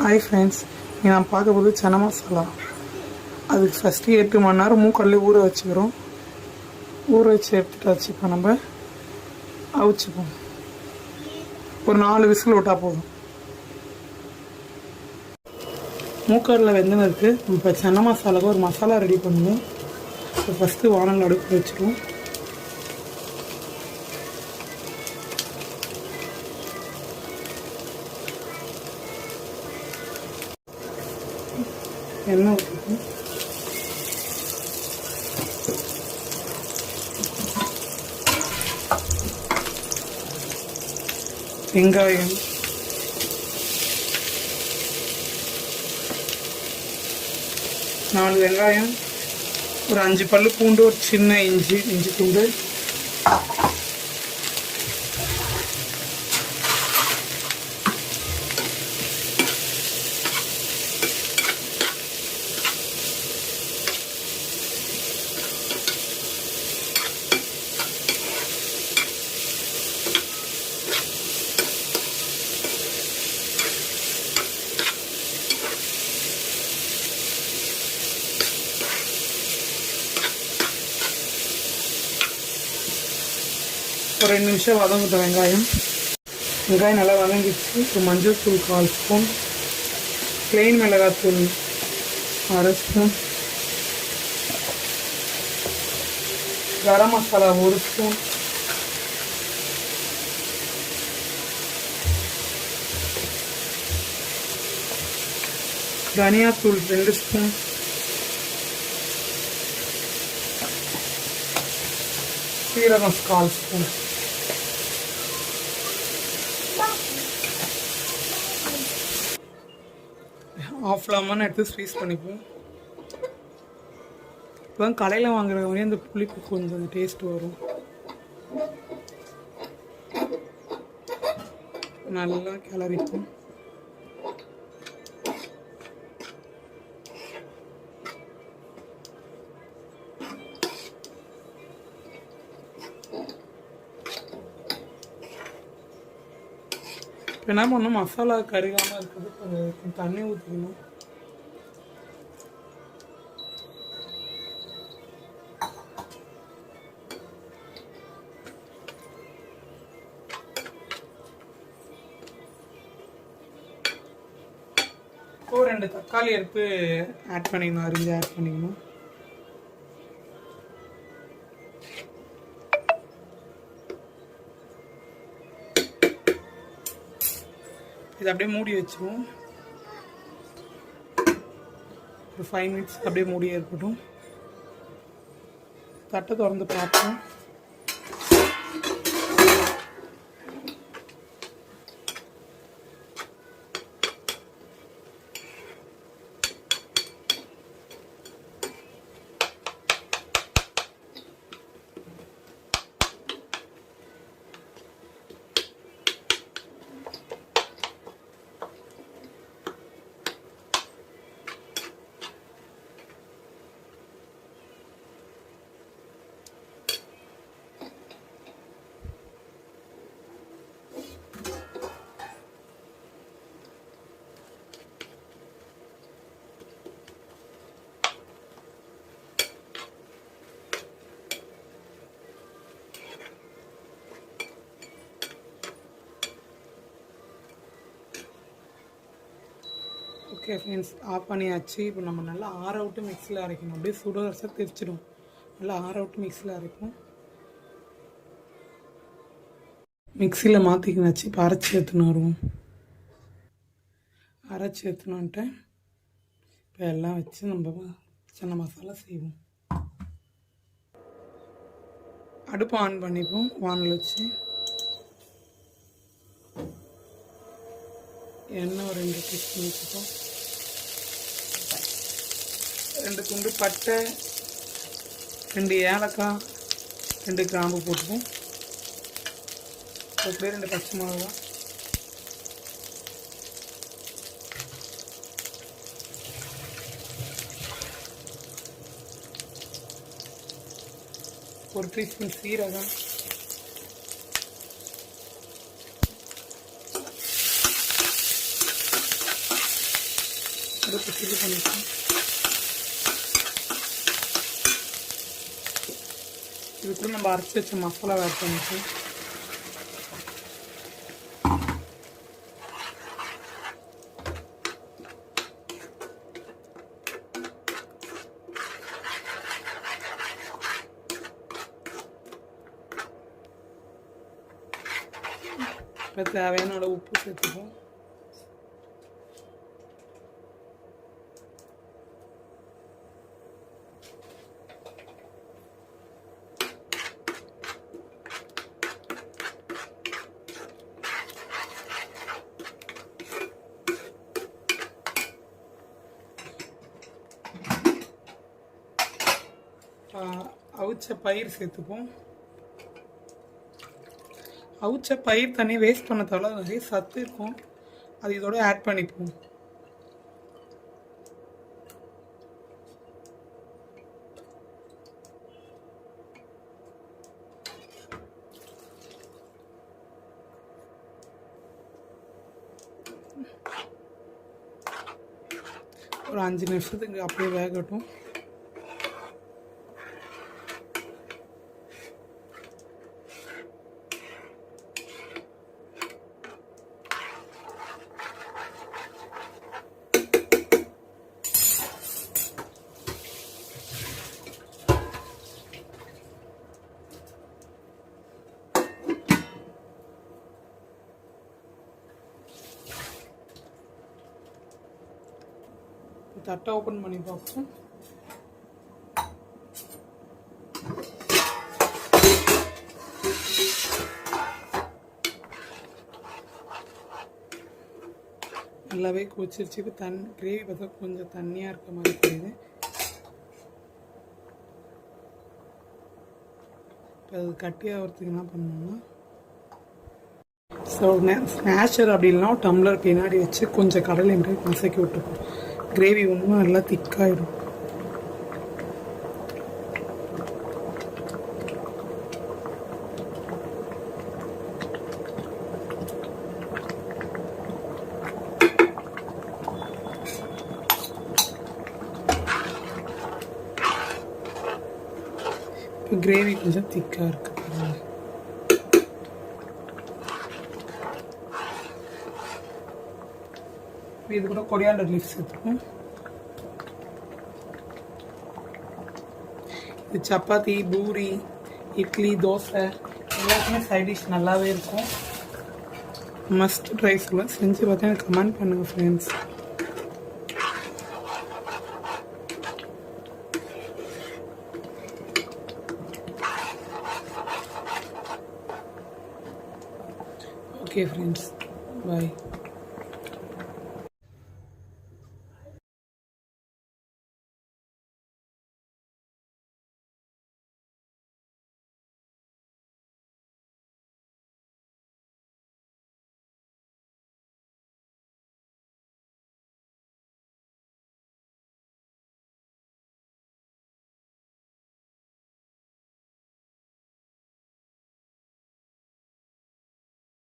Hi friends, நான் பார்க்க போது சனா மசாலா. அதுக்கு ஃபஸ்ட்டு 8 மணி நேரம் மூக்கடலே ஊற வச்சுக்கிறோம். ஊற வச்சு எடுத்துட்டாச்சு. இப்போ நம்ம அவிச்சுப்போம். ஒரு 4 விசில் விட்டால் போதும். மூக்கடலை வெந்தனருக்கு இப்போ சனா மசாலாவுக்கு ஒரு மசாலா ரெடி பண்ணுவோம். இப்போ ஃபஸ்ட்டு வானல் அடுப்பு வச்சுருவோம். எண்ணெய் ஊற்றிப்போம். வெங்காயம், நாலு வெங்காயம், ஒரு 5 பல்லு பூண்டு, ஒரு சின்ன இஞ்சி பூண்டு, ஒரு 2 நிமிஷம் வதங்கட்டும். வெங்காயம் நல்லா வதங்கிடுச்சு. இப்போ மஞ்சள் தூள் 1/4 ஸ்பூன், பிளெயின் மிளகாத்தூள் 1/2 ஸ்பூன், கரம் மசாலா 1 ஸ்பூன், தனியாத்தூள் 2 ஸ்பூன், சீரகம் 1/4 ஸ்பூன், ஆஃப் லெமன் எடுத்து ஸ்வீஸ் பண்ணிப்போம். இப்போ கடையில் வாங்குற மாதிரி அந்த புளிப்பு கொஞ்சம் அந்த டேஸ்ட் வரும். நல்லா கிளறிப்போம். இப்போ என்ன பண்ணணும், மசாலா கருகாமல் இருக்குது. கொஞ்சம் தண்ணி ஊற்றிக்கணும். இப்போ 2 தக்காளி எடுத்து ஆட் பண்ணிக்கணும். அரிஞ்சு ஆட் பண்ணிக்கணும். இதை அப்படியே மூடி வச்சுருவோம். ஒரு 5 மினிட்ஸ் அப்படியே மூடியே இருக்கட்டும். தட்டை திறந்து பார்ப்போம். ஓகே ஃப்ரெண்ட்ஸ், ஆஃப் பண்ணியாச்சு. இப்போ நம்ம நல்லா ஆற விட்டு மிக்ஸியில் அரைக்கணும். அப்படியே சுடரசை தெரிச்சிடும். நல்லா ஆற விட்டு மிக்ஸியில் அரைப்போம். மிக்ஸியில் மாற்றிக்கினாச்சு. இப்போ அரைச்சி எடுத்துன்னு வருவோம். அரைச்சி எடுத்துனோன்ட்டு இப்போ எல்லாம் வச்சு நம்ம சனா மசாலா செய்வோம். அடுப்பு ஆன் பண்ணிப்போம். வானல் வச்சு எண்ணெய் ஒரு 2 டீஸ்பூன் வச்சுப்போம். 2 துண்டு பட்டை, 2 ஏலக்காய், 2 கிராம்பு போட்டுப்போம். அப்படியே 2 பச்சை மிளகா, ஒரு டீஸ்பூன் சீரகம், இது பண்ணிக்கலாம். இதுக்குள்ள நம்ம அரைச்சி வச்ச மசாலா ஆட் பண்ணிக்கலாம். இப்போ தேவையான அளவு உப்பு சேர்த்துப்போம். அவிச்ச பயிர் சேர்த்துப்போம். அவிச்ச பயிர் தண்ணி வேஸ்ட் பண்ண தேவை, நிறைய சத்து இருக்கும், அது இதோட ஆட் பண்ணிப்போம். ஒரு 5 நிமிஷத்துக்கு அப்படியே வேகட்டும். தட்டை ஓப்பன் பண்ணி பார்ப்போம். நல்லாவே கொதிச்சிருச்சு. இப்போ கிரேவி பார்த்தா கொஞ்சம் தண்ணியாக இருக்க மாதிரி தெரியுது. இப்போ அது கட்டியாகிறதுக்கு என்ன பண்ணணும்னா, ஸ்நாஷர் அப்படி இல்லைனா டம்ளர் பின்னாடி வச்சு கொஞ்சம் கடலை மாதிரி மசக்கி விட்டுப்போம். கிரேவி ஒன்றும் நல்லா திக்காயிடும். இப்போ கிரேவி கொஞ்சம் திக்காக இருக்கு. இது கூட கொரியாண்டர் லீஃப் சேர்த்துப்போம். இது சப்பாத்தி, பூரி, இட்லி, தோசை எல்லாத்துக்குமே சைட் டிஷ் நல்லாவே இருக்கும். மஸ்ட் ட்ரை சொல்லுவேன். செஞ்சு பார்த்தா எனக்கு கமெண்ட் பண்ணுங்கள் ஃப்ரெண்ட்ஸ். ஓகே ஃப்ரெண்ட்ஸ், பாய்.